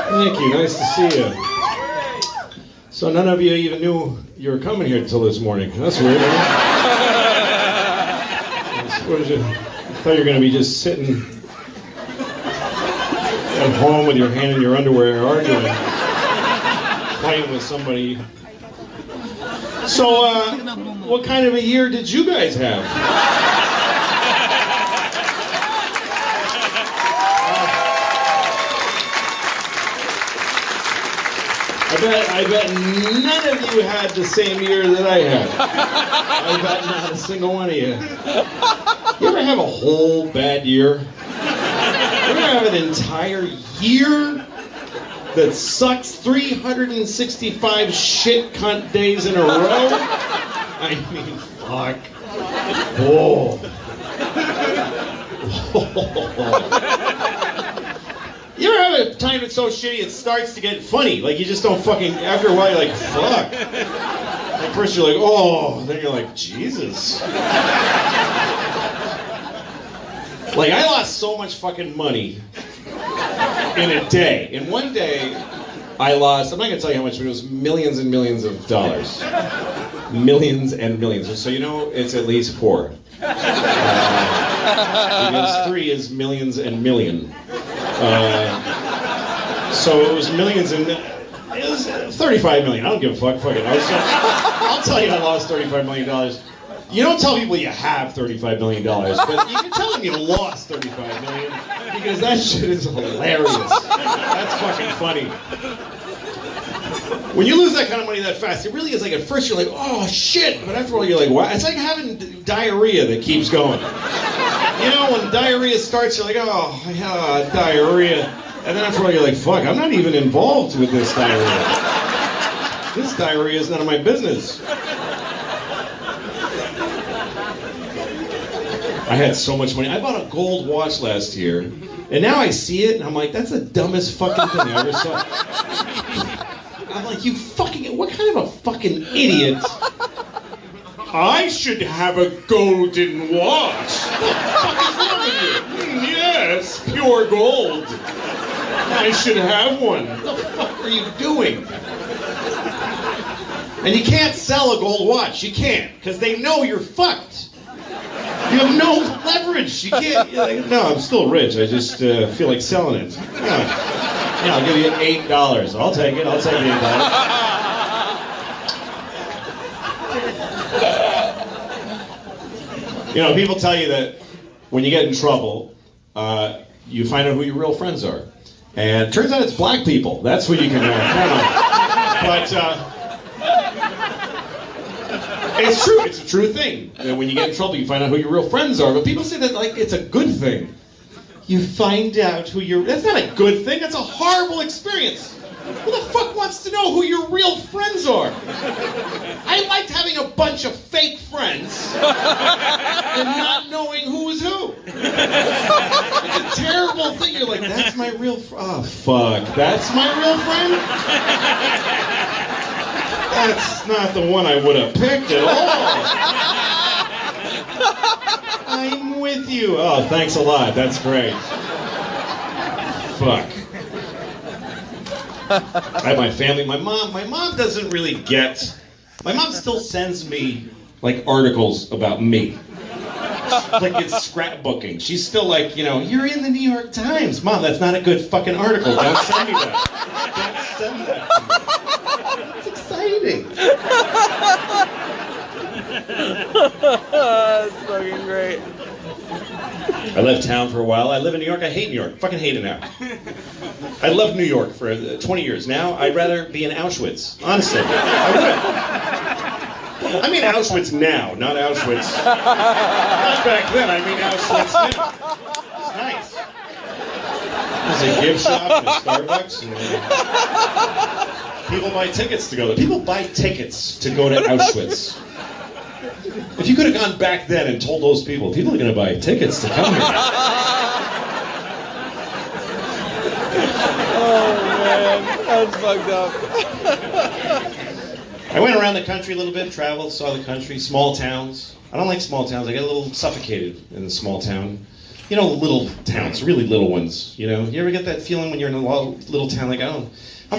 Thank you. Nice to see you. So none of you even knew you were coming here until this morning. That's weird. I thought you were going to be just sitting at home with your hand in your underwear arguing, fighting with somebody. So, what kind of a year did you guys have? I bet none of you had the same year that I had. I bet not a single one of you. You ever have a whole bad year? You ever have an entire year that sucks 365 shit cunt days in a row? I mean, fuck. Oh. You ever have a time that's so shitty it starts to get funny? Like you just don't fucking, after a while you're like, fuck. At first you're like, oh, then you're like, Jesus. Like I lost so much fucking money in a day. In one day, I lost, I'm not gonna tell you how much, but it was millions and millions of dollars. Millions and millions. So you know it's at least 4. Because 3 is millions and million. So it was millions and it was 35 million. I don't give a fuck. Fuck it. I'll tell you I lost $35 million. You don't tell people you have $35 million, but you can tell them you lost $35 million because that shit is hilarious. That's fucking funny. When you lose that kind of money that fast, it really is like at first you're like, oh shit, but after all you're like, what? It's like having diarrhea that keeps going. You know, when diarrhea starts, you're like, oh, yeah, diarrhea. And then after all, you're like, fuck, I'm not even involved with this diarrhea. This diarrhea is none of my business. I had so much money. I bought a gold watch last year, and now I see it, and I'm like, that's the dumbest fucking thing I ever saw. I'm like, you fucking, what kind of a fucking idiot? I should have a golden watch. What the fuck is wrong with you? Yes, pure gold. I should have one. What the fuck are you doing? And you can't sell a gold watch. You can't, because they know you're fucked. You have no leverage. You can't. You're like, no, I'm still rich. I just feel like selling it. Yeah, I'll give you $8. I'll take it. I'll take $8. You know, people tell you that when you get in trouble, you find out who your real friends are. And it turns out it's black people. That's who you can count on. But it's true. It's a true thing. And when you get in trouble, you find out who your real friends are. But people say that like it's a good thing. You find out who your... That's not a good thing. That's a horrible experience. Who the fuck wants to know who your real friends are? I liked having a bunch of fake friends and not knowing who was who. It's a terrible thing. You're like, that's my real oh, fuck. That's my real friend? That's not the one I would have picked at all. I'm with you. Oh, thanks a lot. That's great. Fuck. I have my family. My mom doesn't really get... My mom still sends me, like, articles about me. Like, it's scrapbooking. She's still like, you know, you're in the New York Times. Mom, that's not a good fucking article. Don't send me that. Don't send that to me. It's exciting. That's fucking great. I left town for a while. I live in New York. I hate New York. Fucking hate it now. I loved New York for 20 years. Now, I'd rather be in Auschwitz. Honestly. I would. I mean Auschwitz now, not Auschwitz. Not back then. I mean Auschwitz now. It's nice. There's a gift shop and a Starbucks. And people buy tickets to go there. People buy tickets to go to Auschwitz. If you could have gone back then and told those people are going to buy tickets to come here. Oh, man. That's fucked up. I went around the country a little bit, traveled, saw the country, small towns. I don't like small towns. I get a little suffocated in a small town. You know, little towns, really little ones, you know? You ever get that feeling when you're in a little town, like, I'm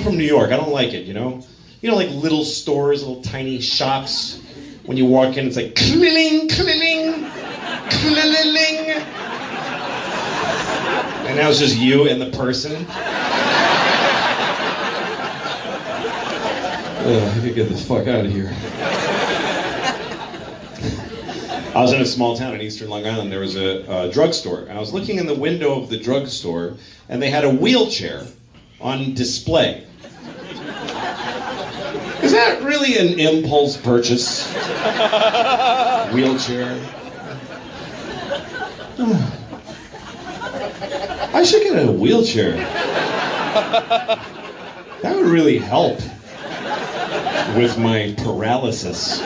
from New York, I don't like it, you know? You know, like little stores, little tiny shops. When you walk in, it's like, cling, cling, cling. And now it's just you and the person. I could get the fuck out of here. I was in a small town in eastern Long Island. There was a drugstore. I was looking in the window of the drugstore, and they had a wheelchair on display. Is that really an impulse purchase? Wheelchair? I should get a wheelchair. That would really help with my paralysis.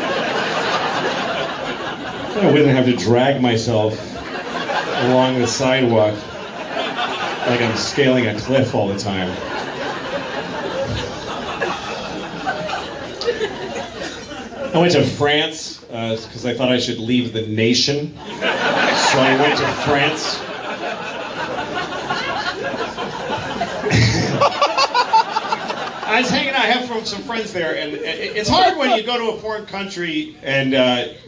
I wouldn't have to drag myself along the sidewalk like I'm scaling a cliff all the time. I went to France because I thought I should leave the nation. So I went to France. I was hanging out, I have some friends there, and it's hard when you go to a foreign country and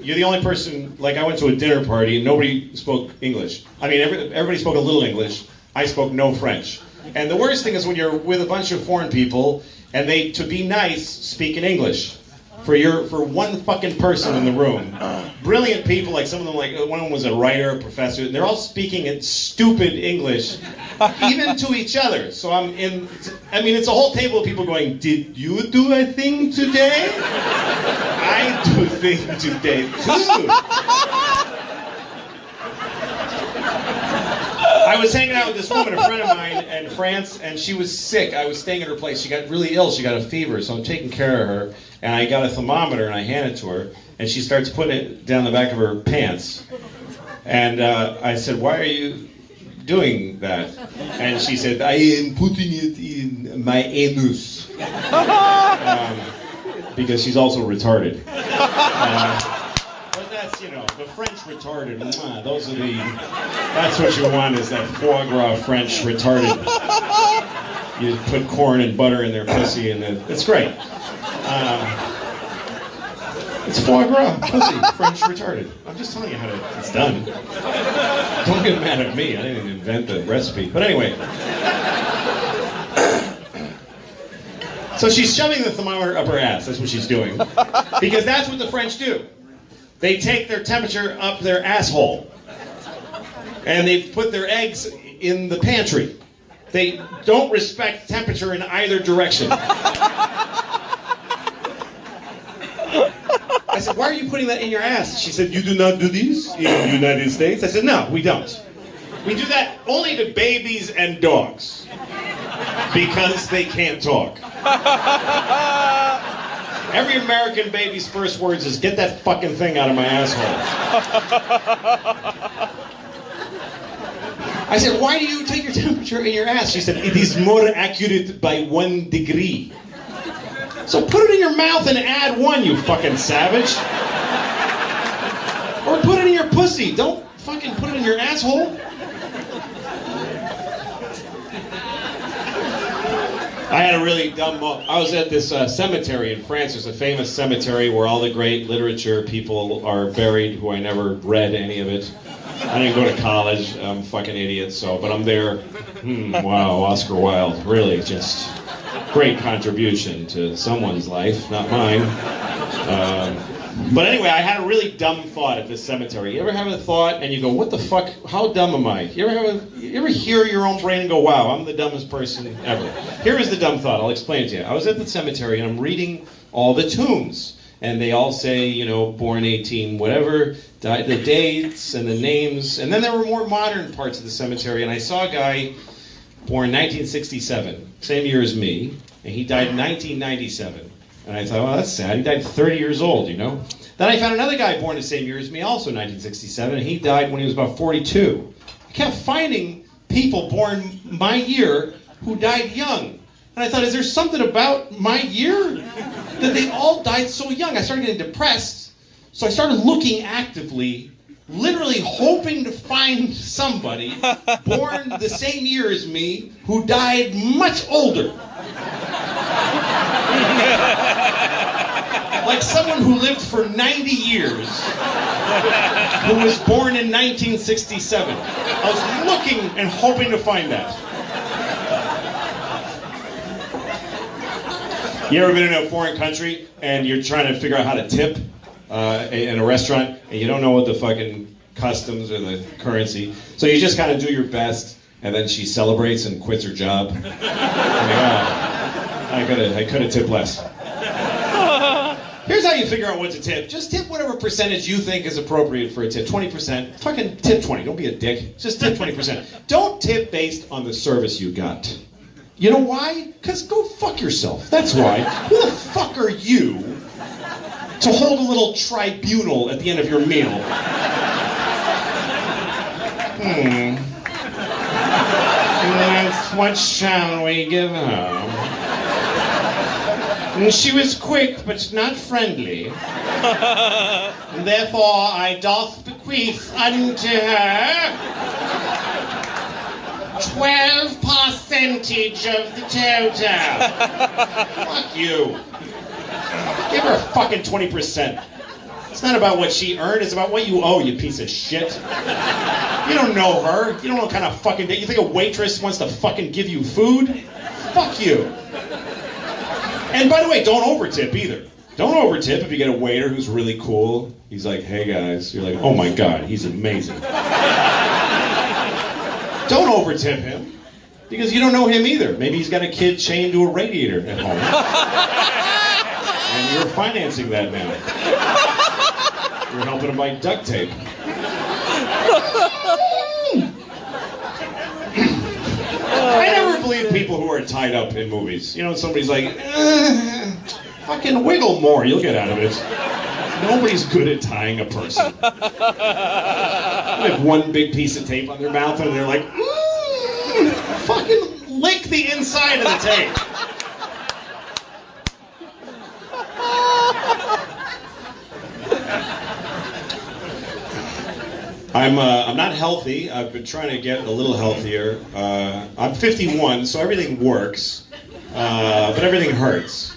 you're the only person, like I went to a dinner party and nobody spoke English. I mean, everybody spoke a little English. I spoke no French. And the worst thing is when you're with a bunch of foreign people and they, to be nice, speak in English. For one fucking person in the room. Brilliant people, like some of them, like one of them was a writer, a professor, and they're all speaking in stupid English, even to each other. So it's a whole table of people going, did you do a thing today? I do a thing today too. I was hanging out with this woman, a friend of mine in France, and she was sick. I was staying at her place. She got really ill. She got a fever, so I'm taking care of her. And I got a thermometer, and I hand it to her, and she starts putting it down the back of her pants. And I said, why are you doing that? And she said, I am putting it in my anus. Because she's also retarded. But that's, you know, the French retarded. Those are that's what you want, is that foie gras French retarded. You put corn and butter in their pussy, and it's great. It's foie gras, pussy, French retarded. I'm just telling you how it's done. Don't get mad at me, I didn't invent the recipe. But anyway. So she's shoving the thermometer up her ass, that's what she's doing. Because that's what the French do. They take their temperature up their asshole. And they put their eggs in the pantry. They don't respect temperature in either direction. I said, why are you putting that in your ass? She said, you do not do this in the United States? I said, no, we don't. We do that only to babies and dogs. Because they can't talk. Every American baby's first words is, get that fucking thing out of my asshole. I said, why do you take your temperature in your ass? She said, it is more accurate by 1 degree. So put it in your mouth and add 1, you fucking savage. Or put it in your pussy. Don't fucking put it in your asshole. I had a really dumb moment. I was at this cemetery in France. There's a famous cemetery where all the great literature people are buried who I never read any of it. I didn't go to college. I'm a fucking idiot, but I'm there. Wow, Oscar Wilde. Really just great contribution to someone's life, not mine. But anyway, I had a really dumb thought at this cemetery. You ever have a thought and you go, what the fuck, how dumb am I? You ever hear your own brain and go, wow, I'm the dumbest person ever? Here is the dumb thought, I'll explain it to you. I was at the cemetery and I'm reading all the tombs. And they all say, you know, born 18, whatever, died, the dates and the names. And then there were more modern parts of the cemetery. And I saw a guy born 1967, same year as me. And he died in 1997. And I thought, well, that's sad. He died 30 years old, you know. Then I found another guy born the same year as me, also 1967, and he died when he was about 42. I kept finding people born my year who died young. And I thought, is there something about my year that they all died so young? I started getting depressed, so I started looking actively literally hoping to find somebody born the same year as me who died much older. Like someone who lived for 90 years, who was born in 1967. I was looking and hoping to find that. You ever been in a foreign country and you're trying to figure out how to tip in a restaurant and you don't know what the fucking customs or the currency, so you just kind of do your best, and then she celebrates and quits her job? Like, I could have tipped less. Here's how you figure out what to tip. Just tip whatever percentage you think is appropriate for a tip. 20%. Fucking tip 20. Don't be a dick. Just tip 20%. Don't tip based on the service you got. You know why? Because go fuck yourself. That's why. Who the fuck are you to hold a little tribunal at the end of your meal? What shall we give her? She was quick, but not friendly. Therefore, I doth bequeath unto her 12% of the total. Fuck you. Give her fucking 20%. It's not about what she earned, it's about what you owe, you piece of shit. You don't know her. You don't know what kind of fucking... You think a waitress wants to fucking give you food? Fuck you. And by the way, don't over-tip either. Don't over-tip if you get a waiter who's really cool. He's like, hey guys. You're like, oh my God, he's amazing. Don't over-tip him. Because you don't know him either. Maybe he's got a kid chained to a radiator at home. And you're financing that now. You're helping him buy duct tape. I never believe people who are tied up in movies. You know, somebody's like, fucking wiggle more, you'll get out of it. Nobody's good at tying a person. They have one big piece of tape on their mouth and they're like, fucking lick the inside of the tape. I'm not healthy. I've been trying to get a little healthier. I'm 51, so everything works, but everything hurts.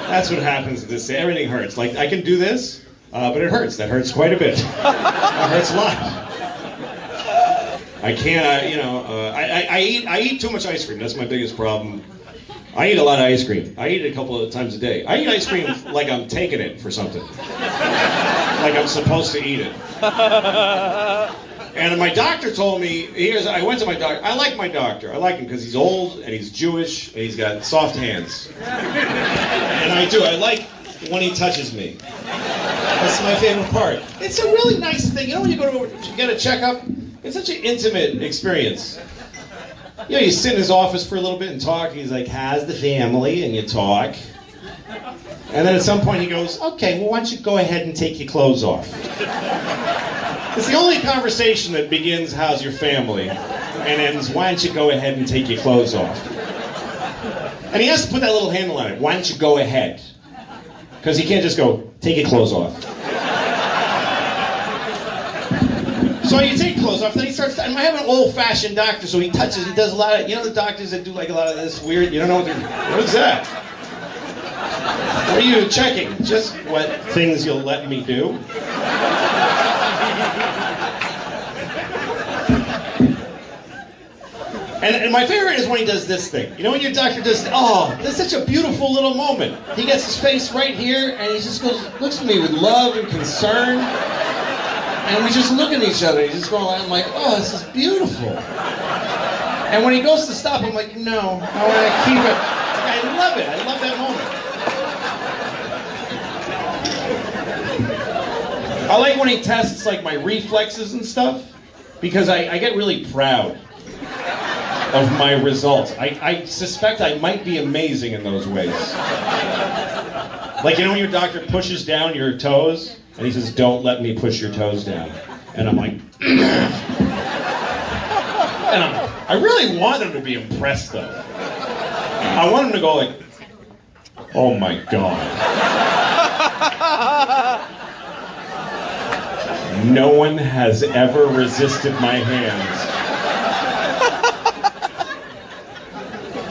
That's what happens at this day. Everything hurts. Like, I can do this, but it hurts. That hurts quite a bit. That hurts a lot. I can't, I eat too much ice cream. That's my biggest problem. I eat a lot of ice cream. I eat it a couple of times a day. I eat ice cream like I'm taking it for something. Like I'm supposed to eat it. And my doctor told me, I went to my doctor. I like my doctor. I like him because he's old and he's Jewish and he's got soft hands. And I do. I like when he touches me. That's my favorite part. It's a really nice thing. You know when you go to get a checkup? It's such an intimate experience. You know, you sit in his office for a little bit and talk. And he's like, how's the family? And you talk. And then at some point he goes, okay, well, why don't you go ahead and take your clothes off? It's the only conversation that begins, how's your family? And ends, why don't you go ahead and take your clothes off? And he has to put that little handle on it. Why don't you go ahead? Because he can't just go, take your clothes off. So you take clothes off, then he starts, and I have an old-fashioned doctor, so he touches, he does a lot of, you know the doctors that do like a lot of this weird, you don't know what they're, what is that? What are you checking? Just what things you'll let me do? And my favorite is when he does this thing. You know when your doctor does, oh, that's such a beautiful little moment. He gets his face right here, and he just goes, looks at me with love and concern. And we just look at each other. He's just going, I'm like, oh, this is beautiful. And when he goes to stop, I'm like, no, I want to keep it. I love it. I love that moment. I like when he tests like my reflexes and stuff, because I get really proud of my results. I suspect I might be amazing in those ways. Like, you know when your doctor pushes down your toes? And he says, don't let me push your toes down. And I'm like, and I really want him to be impressed, though. I want him to go like, oh my God. No one has ever resisted my hands.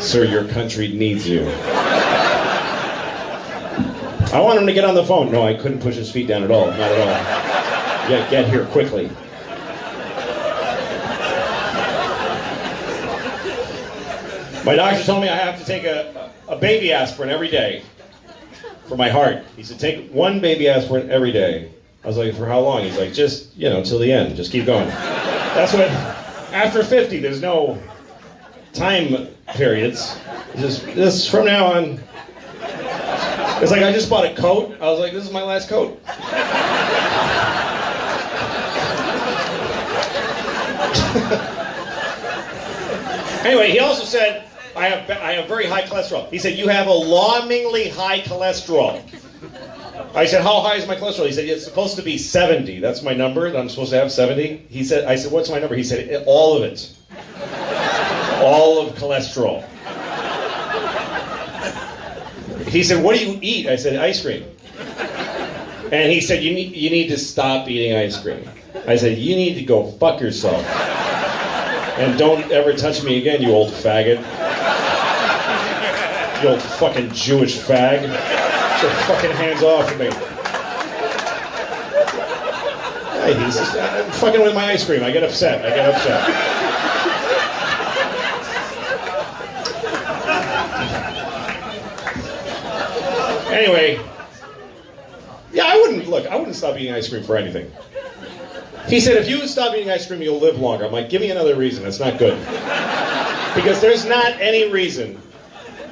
Sir, your country needs you. I want him to get on the phone. No, I couldn't push his feet down at all. Not at all. Yeah, get here quickly. My doctor told me I have to take a baby aspirin every day for my heart. He said, take one baby aspirin every day. I was like, for how long? He's like, just, till the end. Just keep going. That's what, after 50, there's no time periods. Just from now on. It's like I just bought a coat. I was like, this is my last coat. Anyway, he also said, I have very high cholesterol. He said, you have alarmingly high cholesterol. I said, how high is my cholesterol? He said, it's supposed to be 70. That's my number that I'm supposed to have, 70. I said, what's my number? He said, all of it. All of cholesterol. He said, what do you eat? I said, ice cream. And he said, you need to stop eating ice cream. I said, you need to go fuck yourself. And don't ever touch me again, you old faggot. You old fucking Jewish fag. Get your fucking hands off of me. Hey, he's just fucking with my ice cream. I get upset. Anyway, yeah, I wouldn't stop eating ice cream for anything. He said, if you stop eating ice cream, you'll live longer. I'm like, give me another reason. That's not good. Because there's not any reason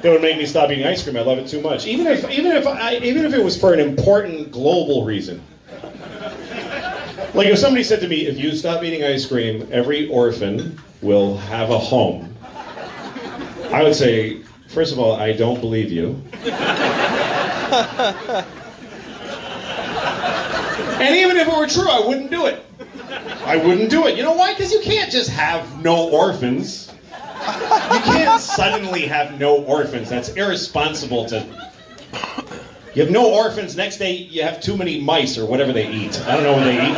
that would make me stop eating ice cream. I love it too much. Even if it was for an important global reason. Like if somebody said to me, if you stop eating ice cream, every orphan will have a home. I would say, first of all, I don't believe you. And even if it were true, I wouldn't do it. You know why? Because you can't just have no orphans. You can't suddenly have no orphans. That's irresponsible to... You have no orphans, next day you have too many mice or whatever they eat. I don't know what they eat.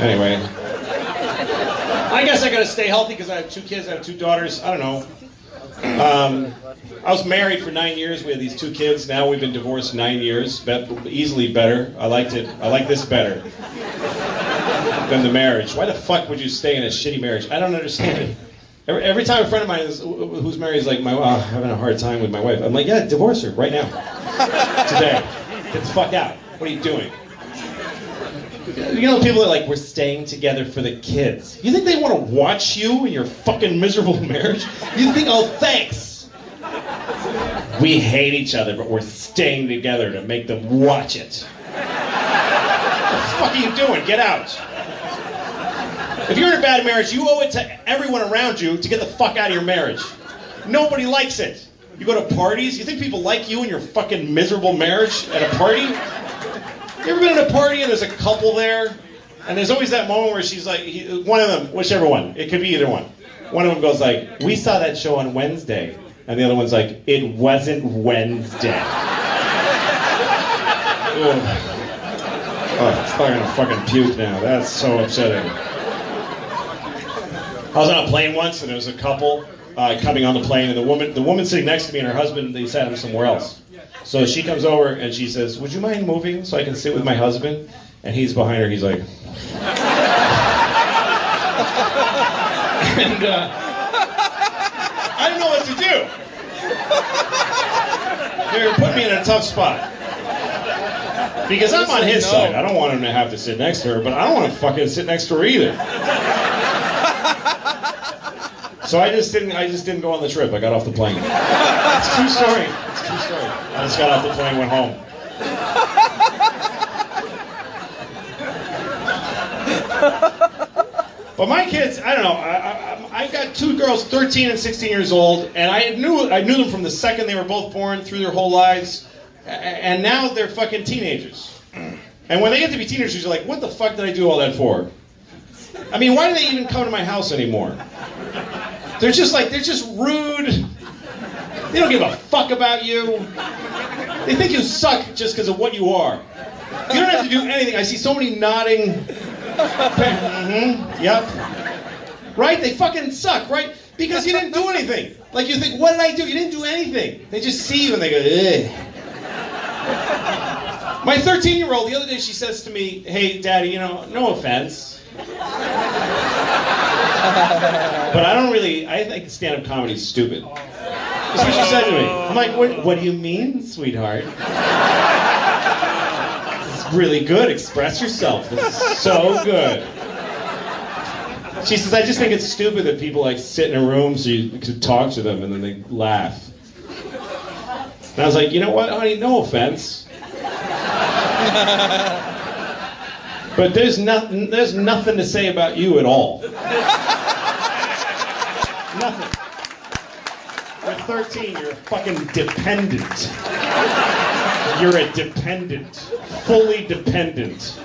Anyway. I guess I gotta stay healthy because I have 2 kids, I have 2 daughters, I don't know. I was married for 9 years, we had these 2 kids, now we've been divorced 9 years, easily better. I like this better than the marriage. Why the fuck would you stay in a shitty marriage? I don't understand it. Every time a friend of mine who's married is like, I'm having a hard time with my wife. I'm like, yeah, divorce her right now. Today. Get the fuck out. What are you doing? People are like, we're staying together for the kids. You think they want to watch you in your fucking miserable marriage? You think, oh, thanks. We hate each other, but we're staying together to make them watch it. What the fuck are you doing? Get out. If you're in a bad marriage, you owe it to everyone around you to get the fuck out of your marriage. Nobody likes it. You go to parties, you think people like you in your fucking miserable marriage at a party? You ever been at a party and there's a couple there? And there's always that moment where she's like, one of them, whichever one, it could be either one. One of them goes like, we saw that show on Wednesday. And the other one's like, it wasn't Wednesday. Oh, I'm gonna fucking puke now. That's so upsetting. I was on a plane once and there was a couple coming on the plane and the woman sitting next to me and her husband, they sat him somewhere else. So she comes over and she says, would you mind moving so I can sit with my husband? And he's behind her, he's like... And I didn't know what to do. They were putting me in a tough spot. Because I'm on his side. I don't want him to have to sit next to her, but I don't want to fucking sit next to her either. So I just didn't go on the trip. I got off the plane. It's a true story. I just got off the plane, went home. But my kids, I don't know. I've got 2 girls, 13 and 16 years old, and I knew them from the second they were both born, through their whole lives, and now they're fucking teenagers. And when they get to be teenagers, you're like, what the fuck did I do all that for? I mean, why do they even come to my house anymore? They're just rude. They don't give a fuck about you. They think you suck just because of what you are. You don't have to do anything. I see so many nodding. Yep. Right? They fucking suck, right? Because you didn't do anything. Like you think, what did I do? You didn't do anything. They just see you and they go, ugh. My 13-year-old, the other day she says to me, hey, Daddy, you know, no offense. But I think stand-up comedy's stupid. That's what she said to me. I'm like, what do you mean, sweetheart? This is really good. Express yourself. This is so good. She says, I just think it's stupid that people like sit in a room so you could talk to them and then they laugh. And I was like, you know what, honey, no offense. But there's nothing to say about you at all. Nothing. You're 13, you're fucking dependent. You're a dependent. Fully dependent.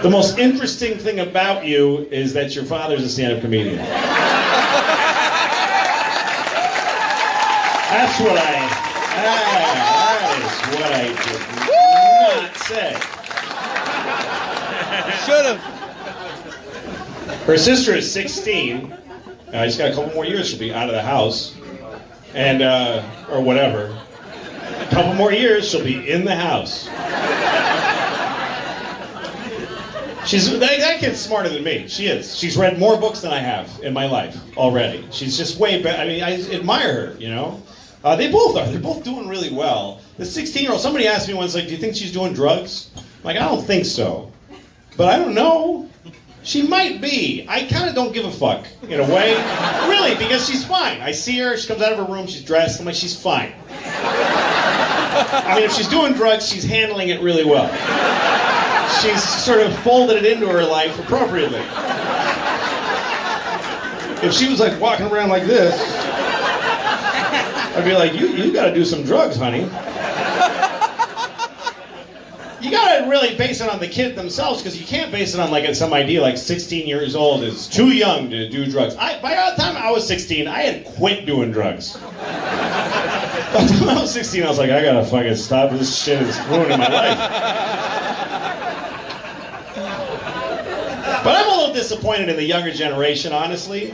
The most interesting thing about you is that your father's a stand-up comedian. That's what that is what I did not say. Should have. Her sister is 16. She's got a couple more years. She'll be out of the house. And, or whatever. A couple more years, she'll be in the house. That kid's smarter than me. She is. She's read more books than I have in my life already. She's just way better. I mean, I admire her, you know? They both are. They're both doing really well. The 16-year-old, somebody asked me once, like, do you think she's doing drugs? I'm like, I don't think so. But I don't know. She might be. I kind of don't give a fuck, in a way. Really, because she's fine. I see her, she comes out of her room, she's dressed, I'm like, she's fine. I mean, if she's doing drugs, she's handling it really well. She's sort of folded it into her life appropriately. If she was like walking around like this, I'd be like, you gotta do some drugs, honey. You gotta really base it on the kid themselves, because you can't base it on like some idea like 16 years old is too young to do drugs. By the time I was 16, I had quit doing drugs. By the time I was 16, I was like, I gotta fucking stop. This shit is ruining my life. But I'm a little disappointed in the younger generation, honestly,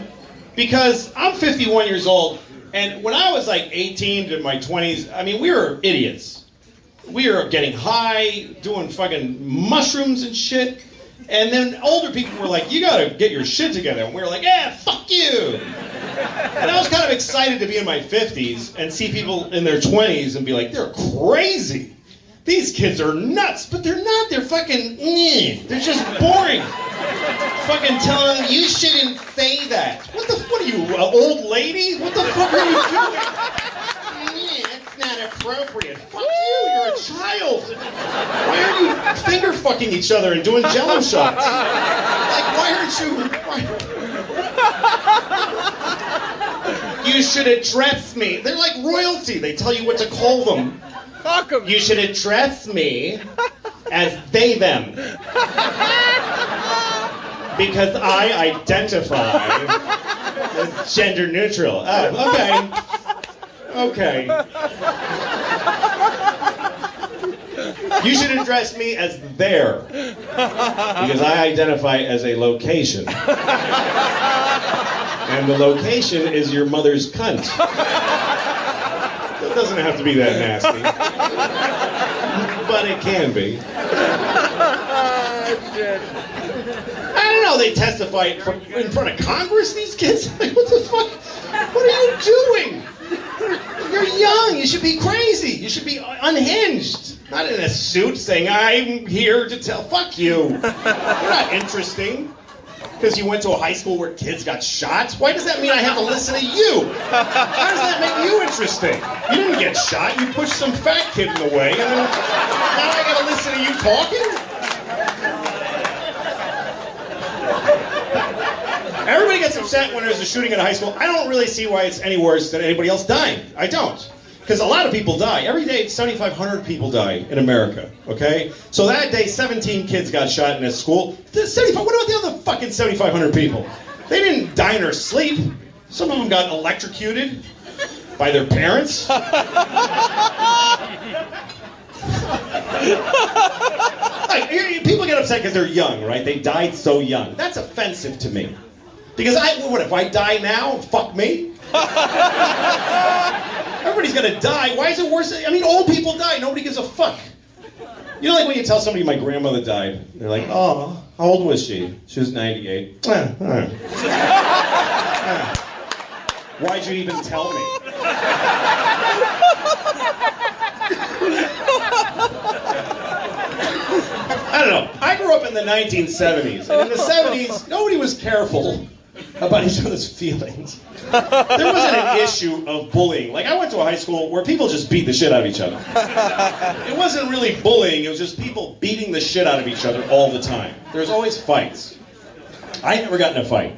because I'm 51 years old, and when I was like 18 to my 20s, I mean, we were idiots. We were getting high, doing fucking mushrooms and shit, and then older people were like, you gotta get your shit together, and we were like, yeah, fuck you! And I was kind of excited to be in my 50s and see people in their 20s and be like, they're crazy. These kids are nuts, but they're not. They're fucking, they're just boring. Fucking telling them, you shouldn't say that. What are you, an old lady? What the fuck are you doing? It's not appropriate. Fuck you, you're a child. Why are you finger fucking each other and doing jello shots? Like, why aren't you... You should address me. They're like royalty. They tell you what to call them. Fuck 'em. You should address me as they, them. Because I identify as gender neutral. Oh, okay. Okay. You should address me as there. Because I identify as a location. And the location is your mother's cunt. It doesn't have to be that nasty. But it can be. I don't know, they testify in front of Congress, these kids? Like, what the fuck? What are you doing? You're young, you should be crazy. You should be unhinged. Not in a suit saying, I'm here to tell, fuck you. You're not interesting. Because you went to a high school where kids got shot? Why does that mean I have to listen to you? How does that make you interesting? You didn't get shot, you pushed some fat kid in the way, and then now I gotta listen to you talking? Everybody gets upset when there's a shooting at a high school. I don't really see why it's any worse than anybody else dying. I don't. Because a lot of people die. Every day, 7,500 people die in America, okay? So that day, 17 kids got shot in a school. What about the other fucking 7,500 people? They didn't die in their sleep. Some of them got electrocuted. By their parents? Like, people get upset because they're young, right? They died so young. That's offensive to me. Because what if I die now? Fuck me? Everybody's gonna die. Why is it worse? I mean, old people die. Nobody gives a fuck. You know, like when you tell somebody my grandmother died, they're like, oh, how old was she? She was 98. Why'd you even tell me? I don't know. I grew up in the 1970s, and in the 70s, nobody was careful about each other's feelings. There wasn't an issue of bullying. Like, I went to a high school where people just beat the shit out of each other. It wasn't really bullying, it was just people beating the shit out of each other all the time. There's always fights. I never got in a fight.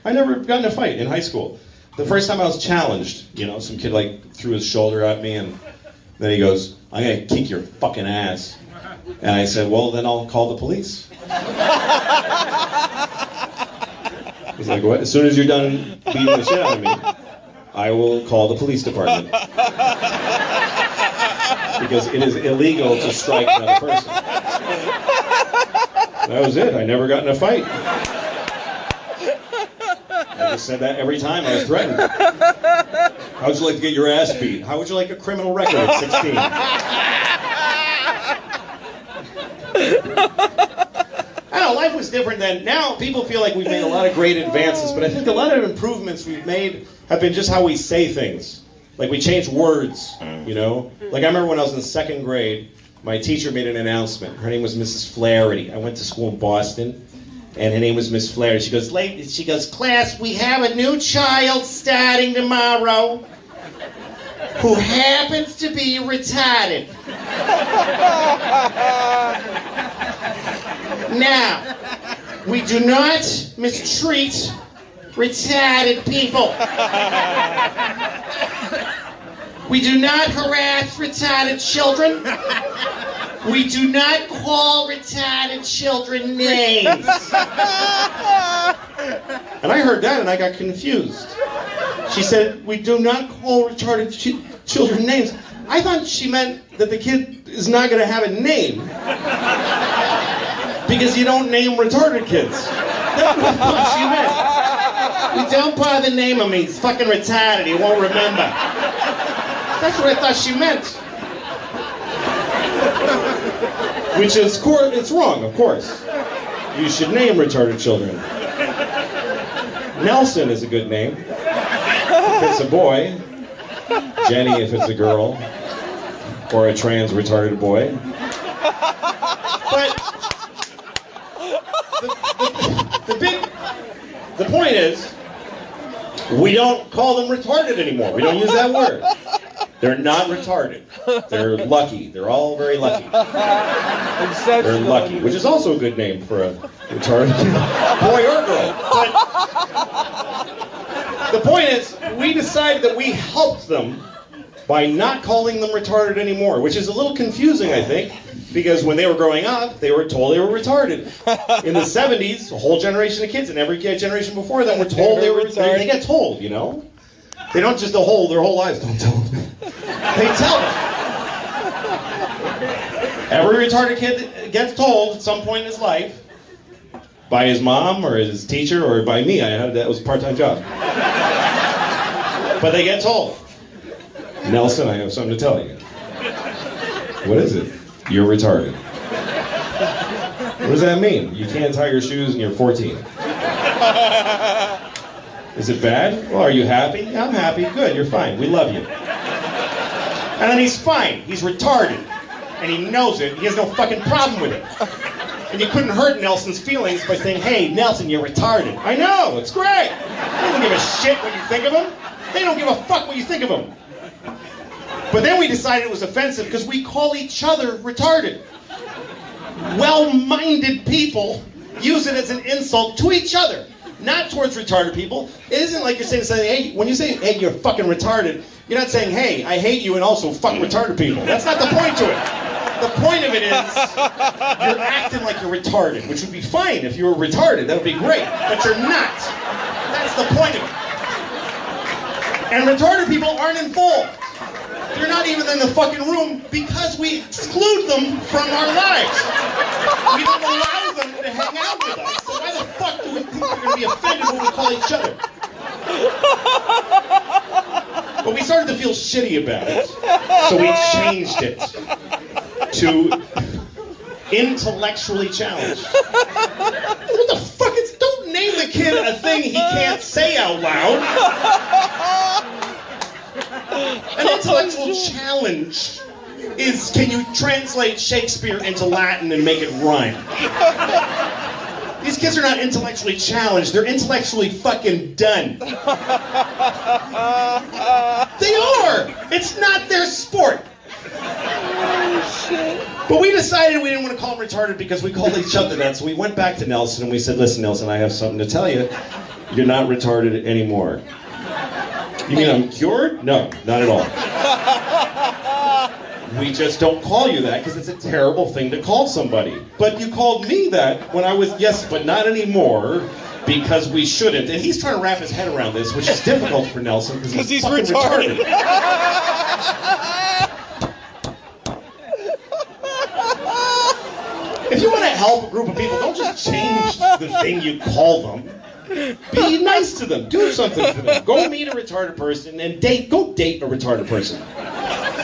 I never got in a fight in high school. The first time I was challenged, you know, some kid like threw his shoulder at me and then he goes, I'm gonna kick your fucking ass. And I said, well, then I'll call the police. He's like, what? As soon as you're done beating the shit out of me, I will call the police department. Because it is illegal to strike another person. That was it. I never got in a fight. I just said that every time I was threatened. How would you like to get your ass beat? How would you like a criminal record at 16? I don't know, life was different then. Now people feel like we've made a lot of great advances, but I think a lot of improvements we've made have been just how we say things. Like we changed words, you know? Like I remember when I was in 2nd grade, my teacher made an announcement. Her name was Mrs. Flaherty. I went to school in Boston, and her name was Miss Flaherty. She goes, class, we have a new child starting tomorrow who happens to be retarded. Now, we do not mistreat retarded people. We do not harass retarded children. We do not call retarded children names. And I heard that and I got confused. She said, we do not call retarded children names. I thought she meant that the kid is not going to have a name. Because you don't name retarded kids. That's what she meant. We don't bother name him, he's fucking retarded, he won't remember. That's what I thought she meant. Which is, it's wrong, of course. You should name retarded children. Nelson is a good name. If it's a boy. Jenny if it's a girl. Or a trans retarded boy. But the point is, we don't call them retarded anymore. We don't use that word. They're not retarded. They're lucky. They're all very lucky. They're lucky, which is also a good name for a retarded boy or girl. But the point is, we decided that we helped them by not calling them retarded anymore, which is a little confusing, I think, because when they were growing up, they were told they were retarded. In the 70s, a whole generation of kids, and every generation before them were told they were retarded. They get told, you know? They don't just their whole lives, don't tell them. They tell them. Every retarded kid gets told at some point in his life, by his mom or his teacher or by me. That was a part-time job. But they get told. Nelson, I have something to tell you. What is it? You're retarded. What does that mean? You can't tie your shoes and you're 14. Is it bad? Well, are you happy? Yeah, I'm happy. Good, you're fine. We love you. And then he's fine. He's retarded. And he knows it. He has no fucking problem with it. And you couldn't hurt Nelson's feelings by saying, hey, Nelson, you're retarded. I know, it's great. They don't give a shit what you think of him. They don't give a fuck what you think of him. But then we decided it was offensive because we call each other retarded. Well-minded people use it as an insult to each other, not towards retarded people. It isn't like you're saying, hey, when you say, hey, you're fucking retarded, you're not saying, hey, I hate you and also fuck retarded people. That's not the point to it. The point of it is, you're acting like you're retarded, which would be fine if you were retarded. That would be great, but you're not. That's the point of it. And retarded people aren't involved. They're not even in the fucking room because we exclude them from our lives. We don't allow them to hang out with us. So why the fuck do we think they're going to be offended when we call each other? But we started to feel shitty about it. So we changed it to intellectually challenged. What the fuck? Don't name the kid a thing he can't say out loud. An intellectual challenge is, can you translate Shakespeare into Latin and make it rhyme? These kids are not intellectually challenged, they're intellectually fucking done. They are! It's not their sport. But we decided we didn't want to call them retarded because we called each other that, so we went back to Nelson and we said, listen, Nelson, I have something to tell you. You're not retarded anymore. You mean I'm cured? No, not at all. We just don't call you that because it's a terrible thing to call somebody. But you called me that when I was, yes, but not anymore, because we shouldn't. And he's trying to wrap his head around this, which is difficult for Nelson because he's fucking retarded. If you want to help a group of people, don't just change the thing you call them. Be nice to them. Do something for them. Go meet a retarded person and go date a retarded person.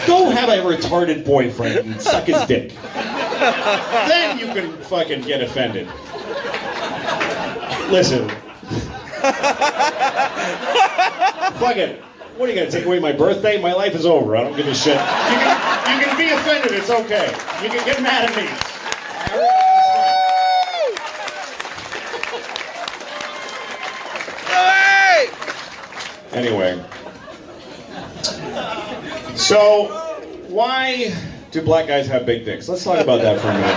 Go have a retarded boyfriend and suck his dick. Then you can fucking get offended. Listen. Fuck it. What are you gonna take away my birthday? My life is over. I don't give a shit. You can be offended. It's okay. You can get mad at me. Anyway, so why do black guys have big dicks? Let's talk about that for a minute.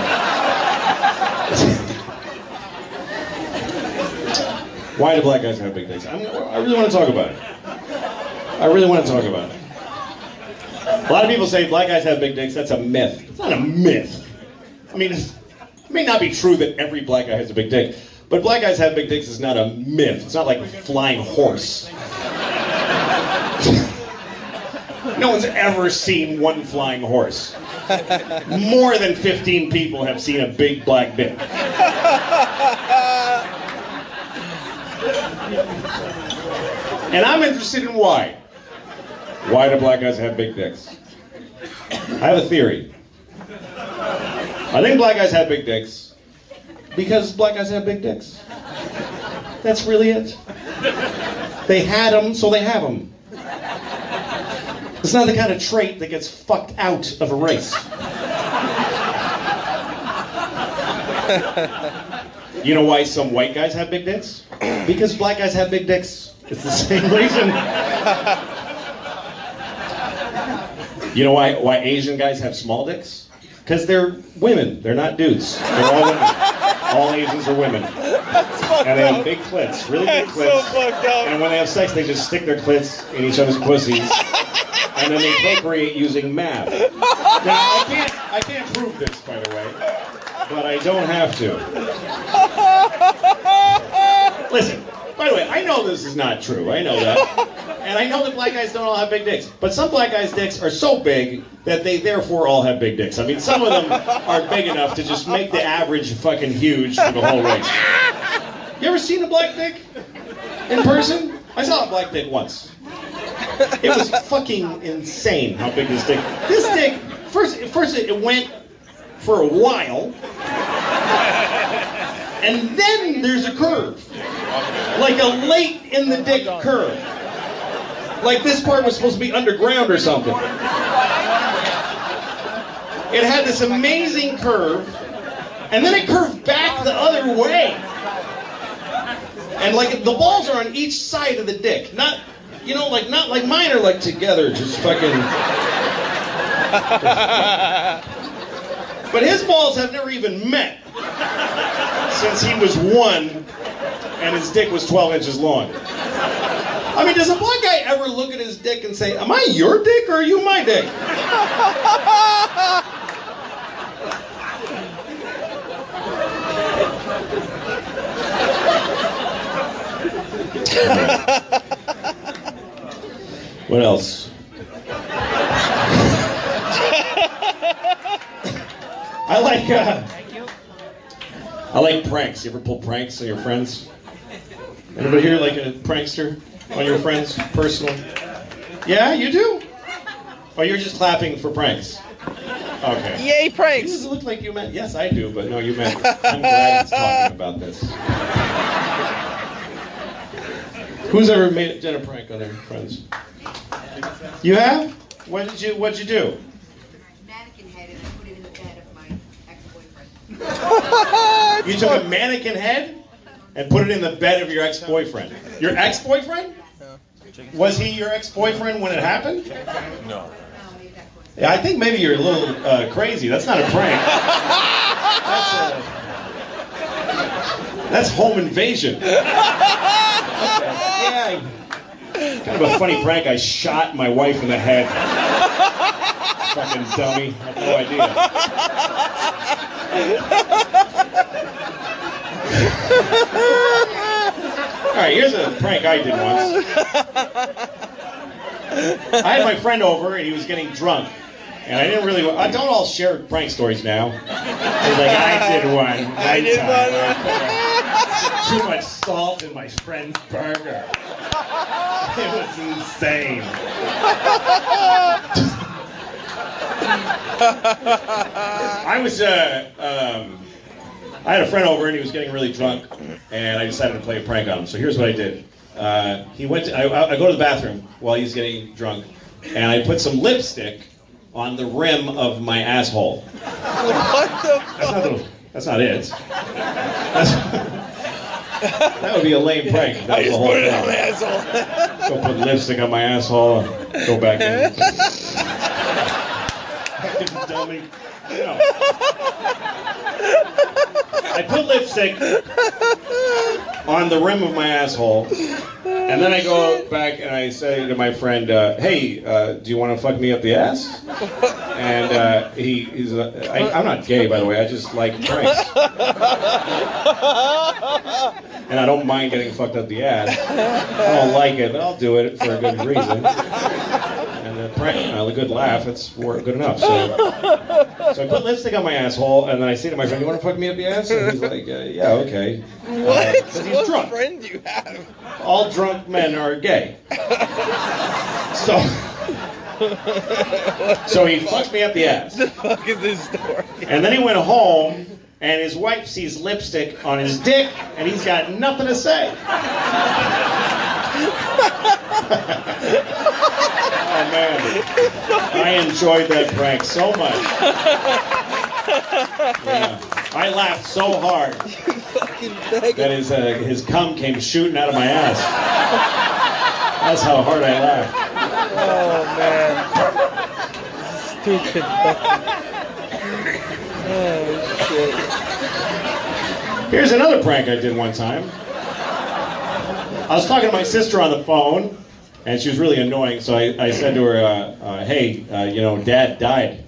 Why do black guys have big dicks? I really want to talk about it. I really want to talk about it. A lot of people say black guys have big dicks. That's a myth. It's not a myth. I mean, it may not be true that every black guy has a big dick, but black guys have big dicks is not a myth. It's not like a flying horse. No one's ever seen one flying horse. More than 15 people have seen a big black dick. And I'm interested in why. Why do black guys have big dicks? I have a theory. I think black guys have big dicks because black guys have big dicks. That's really it. They had them, so they have them. It's not the kind of trait that gets fucked out of a race. You know why some white guys have big dicks? Because black guys have big dicks. It's the same reason. You know why Asian guys have small dicks? Because they're women. They're not dudes. They're all women. All Asians are women. And they have big clits, really big clits. So fucked up. And when they have sex, they just stick their clits in each other's pussies. And then they procreate using math. Now, I can't prove this, by the way. But I don't have to. Listen, by the way, I know this is not true. I know that. And I know that black guys don't all have big dicks. But some black guys' dicks are so big that they therefore all have big dicks. I mean, some of them are big enough to just make the average fucking huge for the whole race. You ever seen a black dick in person? I saw a black dick once. It was fucking insane how big this dick. This dick, first it went for a while, and then there's a curve, like a late in the dick curve. Like this part was supposed to be underground or something. It had this amazing curve, and then it curved back the other way. And like the balls are on each side of the dick, not, you know, like not like mine are like together, just fucking. But his balls have never even met since he was 1 and his dick was 12 inches long. I mean, does a black guy ever look at his dick and say, am I your dick or are you my dick? What else? I like pranks. You ever pull pranks on your friends? Anybody here like a prankster on your friends, personal? Yeah, you do? Or you're just clapping for pranks? Okay. Yay, You pranks! look like you meant, yes, I do, but no, you meant, I'm glad it's talking about this. Who's ever done a prank on their friends? You have? What'd you do? Mannequin head and I put it in the bed of my ex-boyfriend. You took a mannequin head and put it in the bed of your ex-boyfriend. Your ex-boyfriend? Was he your ex-boyfriend when it happened? No. No, maybe that was. Yeah, I think maybe you're a little crazy. That's not a prank. That's home invasion. Okay. Yeah, kind of a funny prank. I shot my wife in the head. Fucking dummy. I have no idea. All right, here's a prank I did once. I had my friend over and he was getting drunk. And I didn't really. I don't all share prank stories now. He's like, I did one. I did one. Too much salt in my friend's burger. It was insane. I had a friend over and he was getting really drunk, and I decided to play a prank on him. So here's what I did. I go to the bathroom while he's getting drunk, and I put some lipstick on the rim of my asshole. What the fuck? That's not it. That would be a lame prank. If that I was the just whole put it thing. on my asshole. Go put lipstick on my asshole and go back in. Fucking dummy. No. I put lipstick on the rim of my asshole, and then I go back and I say to my friend, hey, do you want to fuck me up the ass? And he's I'm not gay, by the way, I just like pranks. And I don't mind getting fucked up the ass. I don't like it, but I'll do it for a good reason. And a good laugh, it's good enough. So I put lipstick on my asshole, and then I say to my friend, you want to fuck me up the ass? And he's like, yeah, okay. What? Because he's What drunk. friend do you have? All drunk men are gay. So he fucked me up the ass. What the fuck is this story? And then he went home, and his wife sees lipstick on his dick, and he's got nothing to say. Oh man, I enjoyed that prank so much. Yeah. I laughed so hard that his cum came shooting out of my ass. That's how hard I laughed. Oh man. Stupid fucking. Oh shit. Here's another prank I did one time. I was talking to my sister on the phone, and she was really annoying, so I said to her, hey, Dad died.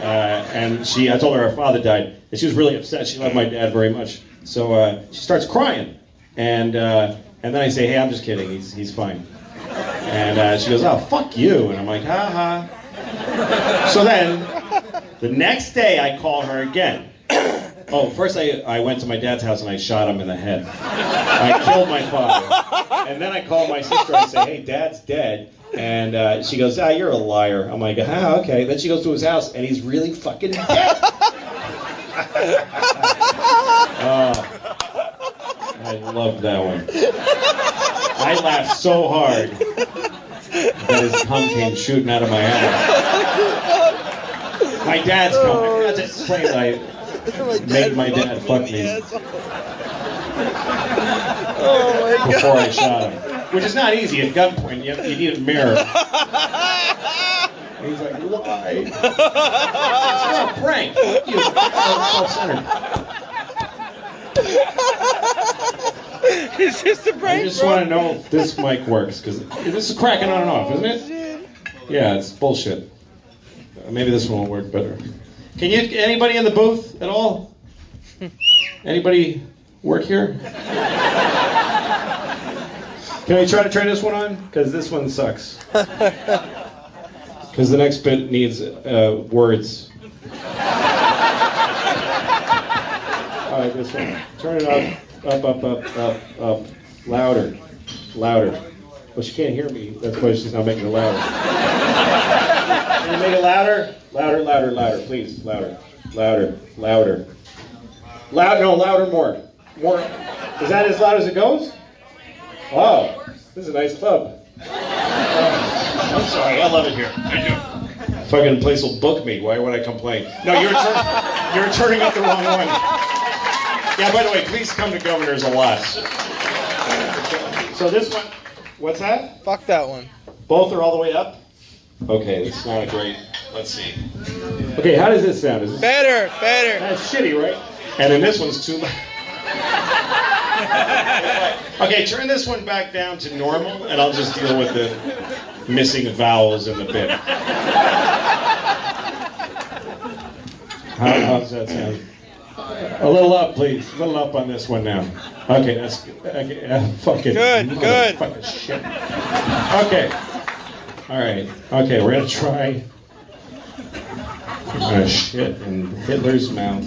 And I told her father died, and she was really upset. She loved my dad very much. So she starts crying, and then I say, hey, I'm just kidding, he's fine. And she goes, oh, fuck you. And I'm like, ha ha. So then, the next day I call her again. Oh, first I went to my dad's house and I shot him in the head. I killed my father. And then I called my sister and I say, hey, Dad's dead. And she goes, you're a liar. I'm like, okay. Then she goes to his house and he's really fucking dead. I loved that one. I laughed so hard that his cum came shooting out of my ass. My dad's cum. I forgot to explain that I made my dad fuck me Oh my god. before I shot him. Which is not easy at gunpoint. You need a mirror. And he's like, why? It's not a prank. Fuck you. Self-centered. It's just a I prank, just bro. want to know if this mic works, because this is cracking on and off, isn't it? Yeah, it's bullshit. Maybe this one will work better. Can you, anybody in the booth at all? Anybody work here? Can I try to turn this one on? Because this one sucks. Because the next bit needs words. All right, this one. Turn it up. Louder. Well, she can't hear me. That's why she's not making it louder. Can you make it louder? Louder, please. Louder. No, louder more. More. Is that as loud as it goes? Wow, this is a nice club. I'm sorry, I love it here. I do. Fucking place will book me. Why would I complain? No, you're turning up the wrong one. Yeah, by the way, please come to Governors a lot. So this one, what's that? Fuck that one. Both are all the way up? Okay, that's not great. Let's see. Okay, how does this sound? Is this... Better. That's shitty, right? And then this one's too loud. Okay, turn this one back down to normal, and I'll just deal with the missing vowels in the bit. How does that sound? A little up, please. A little up on this one now. Okay, that's fucking good. Fucking shit. Okay. All right. Okay, we're gonna try. Shit in Hitler's mouth.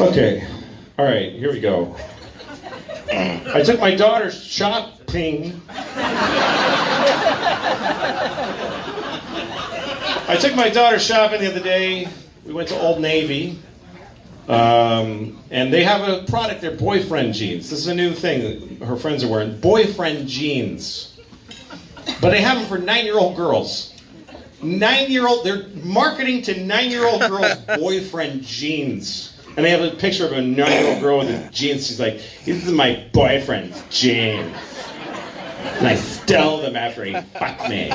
Okay. All right. Here we go. I took my daughter shopping. I took my daughter shopping the other day. We went to Old Navy. And they have a product there, boyfriend jeans. This is a new thing that her friends are wearing. Boyfriend jeans. But they have them for 9-year-old girls. 9-year-old, they're marketing to 9-year-old girls boyfriend jeans. And they have a picture of a 9-year-old girl with the jeans. She's like, this is my boyfriend's jeans. And I stole them after he fucked me.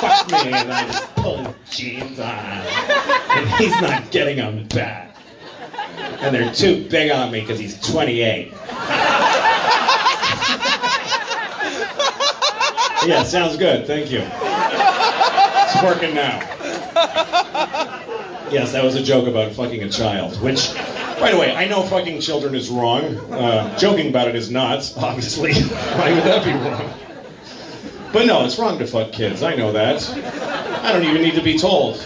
Fucked me and I just pulled his jeans on. And he's not getting them back. And they're too big on me because he's 28. Yeah, sounds good. Thank you. It's working now. Yes, that was a joke about fucking a child, which, by the way, I know fucking children is wrong. Joking about it is not, obviously. Why would that be wrong? But no, it's wrong to fuck kids. I know that. I don't even need to be told.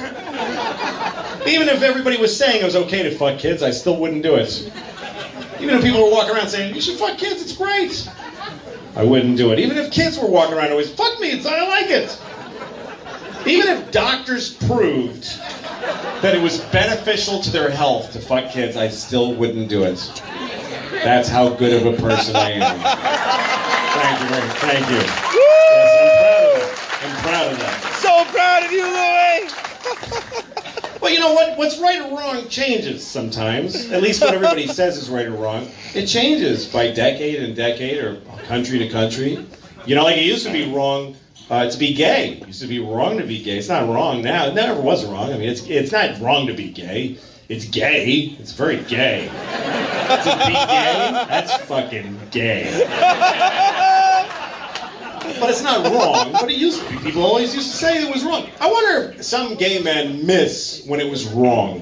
Even if everybody was saying it was okay to fuck kids, I still wouldn't do it. Even if people were walking around saying, you should fuck kids, it's great. I wouldn't do it. Even if kids were walking around always, fuck me, I like it. Even if doctors proved that it was beneficial to their health to fuck kids, I still wouldn't do it. That's how good of a person I am. Thank you, very much. Thank you. Yes, I'm proud of that. So proud of you, Louis! Well, you know what? What's right or wrong changes sometimes. At least what everybody says is right or wrong. It changes by decade and decade, or country to country. You know, like it used to be wrong to be gay. It used to be wrong to be gay. It's not wrong now. It never was wrong. I mean, it's not wrong to be gay. It's gay. It's very gay. To be gay, that's fucking gay. But it's not wrong. But it used to be. People always used to say it was wrong. I wonder if some gay men miss when it was wrong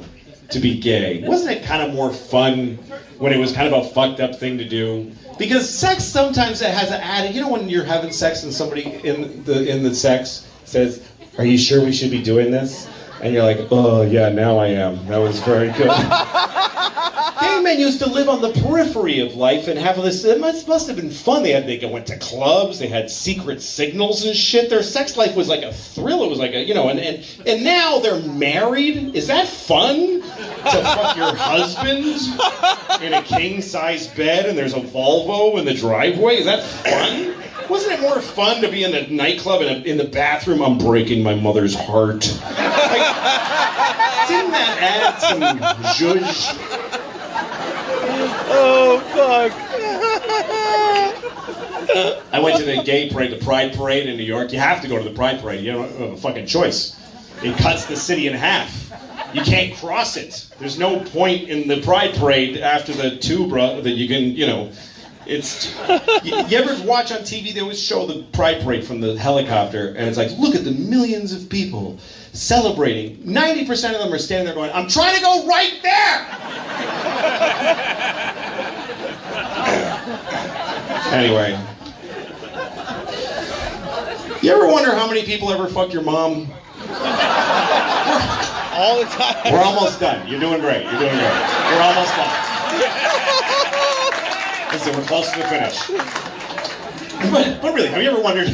to be gay. Wasn't it kind of more fun when it was kind of a fucked up thing to do? Because sex sometimes it has an added. You know when you're having sex and somebody in the sex says, "Are you sure we should be doing this?" And you're like, "Oh yeah, now I am. That was very good." Gay men used to live on the periphery of life and have this. It must have been fun. They went to clubs. They had secret signals and shit. Their sex life was like a thrill. It was like a and now they're married. Is that fun? To fuck your husband in a king-size bed and there's a Volvo in the driveway? Is that fun? Wasn't it more fun to be in a nightclub in the bathroom? I'm breaking my mother's heart. Like, didn't that add some zhuzh? Oh, fuck. I went to the gay parade, the Pride Parade in New York. You have to go to the Pride Parade. You don't have a fucking choice. It cuts the city in half. You can't cross it. There's no point in the Pride Parade after the Tubra that you can, it's... You ever watch on TV, they always show the Pride Parade from the helicopter, and it's like, look at the millions of people celebrating. 90% of them are standing there going, I'm trying to go right there! Anyway. You ever wonder how many people ever fuck your mom? All the time. We're almost done. You're doing great. You're doing great. We're almost done. Listen, we're close to the finish. But really, have you ever wondered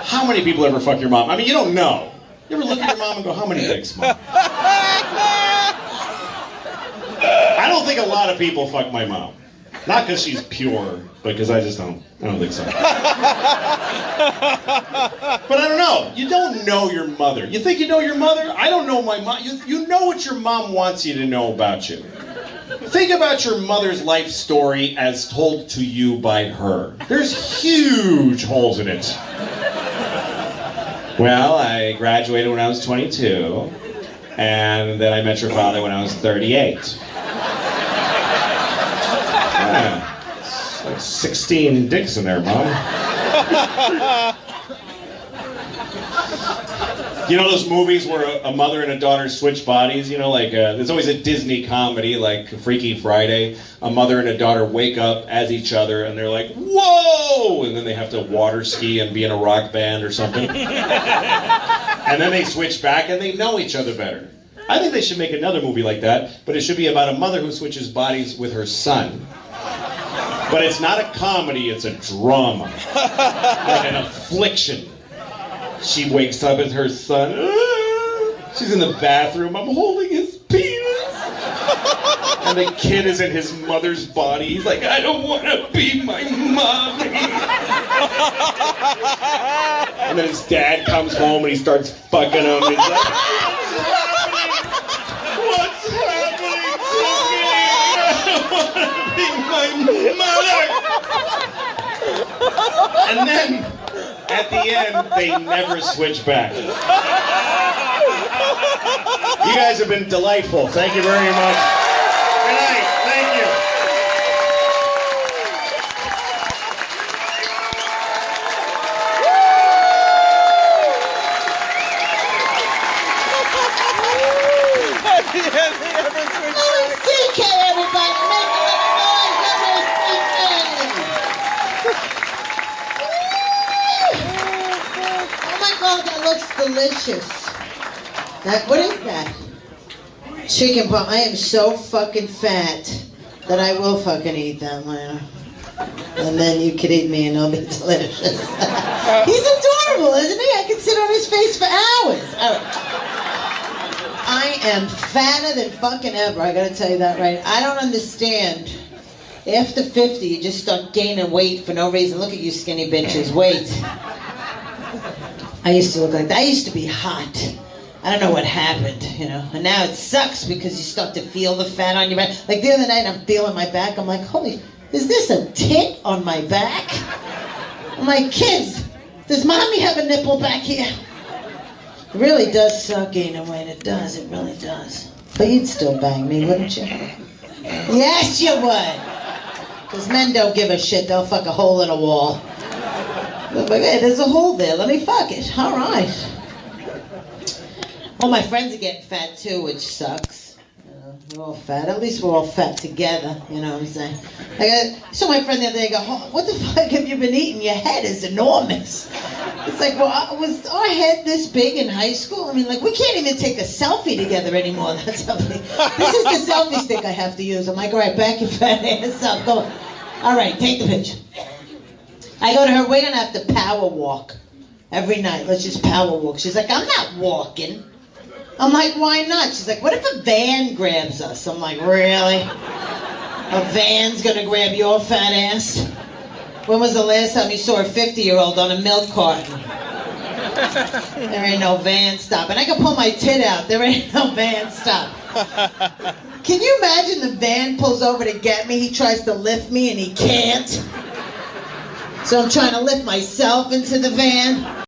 how many people ever fuck your mom? I mean, you don't know. You ever look at your mom and go, how many dicks, Mom? I don't think a lot of people fuck my mom. Not because she's pure, but because I don't think so. But I don't know. You don't know your mother. You think you know your mother? I don't know my mom. You know what your mom wants you to know about you. Think about your mother's life story as told to you by her. There's huge holes in it. Well, I graduated when I was 22, and then I met your father when I was 38. Yeah, it's like 16 dicks in there, Mom. You know those movies where a mother and a daughter switch bodies? You know, like there's always a Disney comedy like Freaky Friday. A mother and a daughter wake up as each other and they're like, whoa! And then they have to water ski and be in a rock band or something. And then they switch back and they know each other better. I think they should make another movie like that, but it should be about a mother who switches bodies with her son. But it's not a comedy, it's a drama. Like an affliction. She wakes up as her son. She's in the bathroom. I'm holding his penis. And the kid is in his mother's body. He's like, I don't want to be my mommy. And then his dad comes home and he starts fucking him. He's like, what's happening to me? I don't want to be my mother. And then, at the end, they never switch back. You guys have been delightful. Thank you very much. Good night. Thank you. At the end, they never switch back. CK, everybody, make a little noise, oh my God, that looks delicious. What is that? Chicken pot. I am so fucking fat that I will fucking eat that later. And then you could eat me and it'll be delicious. He's adorable, isn't he? I can sit on his face for hours. All right. I am fatter than fucking ever. I gotta tell you that right. I don't understand. After 50, you just start gaining weight for no reason. Look at you skinny bitches. Wait. I used to look like that. I used to be hot. I don't know what happened, you know. And now it sucks because you start to feel the fat on your back. Like the other night, I'm feeling my back. I'm like, holy, is this a tit on my back? I'm like, kids, does mommy have a nipple back here? It really does suck gaining weight. It does. It really does. But you'd still bang me, wouldn't you? Yes, you would. Because men don't give a shit. They'll fuck a hole in a wall. Look, hey, there's a hole there. Let me fuck it. All right. All my friends are getting fat too, which sucks. We're all fat. At least we're all fat together. You know what I'm saying? I saw my friend the other day go, oh, what the fuck have you been eating? Your head is enormous. It's like, well, was our head this big in high school? I mean, like, we can't even take a selfie together anymore. That's how big. This is the selfie stick I have to use. I'm like, all right, back your fat ass up. Go on. All right, take the picture. I go to her, we're going to have to power walk every night. Let's just power walk. She's like, I'm not walking. I'm like, why not? She's like, what if a van grabs us? I'm like, really? A van's gonna grab your fat ass? When was the last time you saw a 50-year-old on a milk carton? There ain't no van stopping. I can pull my tit out. There ain't no van stop. Can you imagine the van pulls over to get me? He tries to lift me and he can't. So I'm trying to lift myself into the van.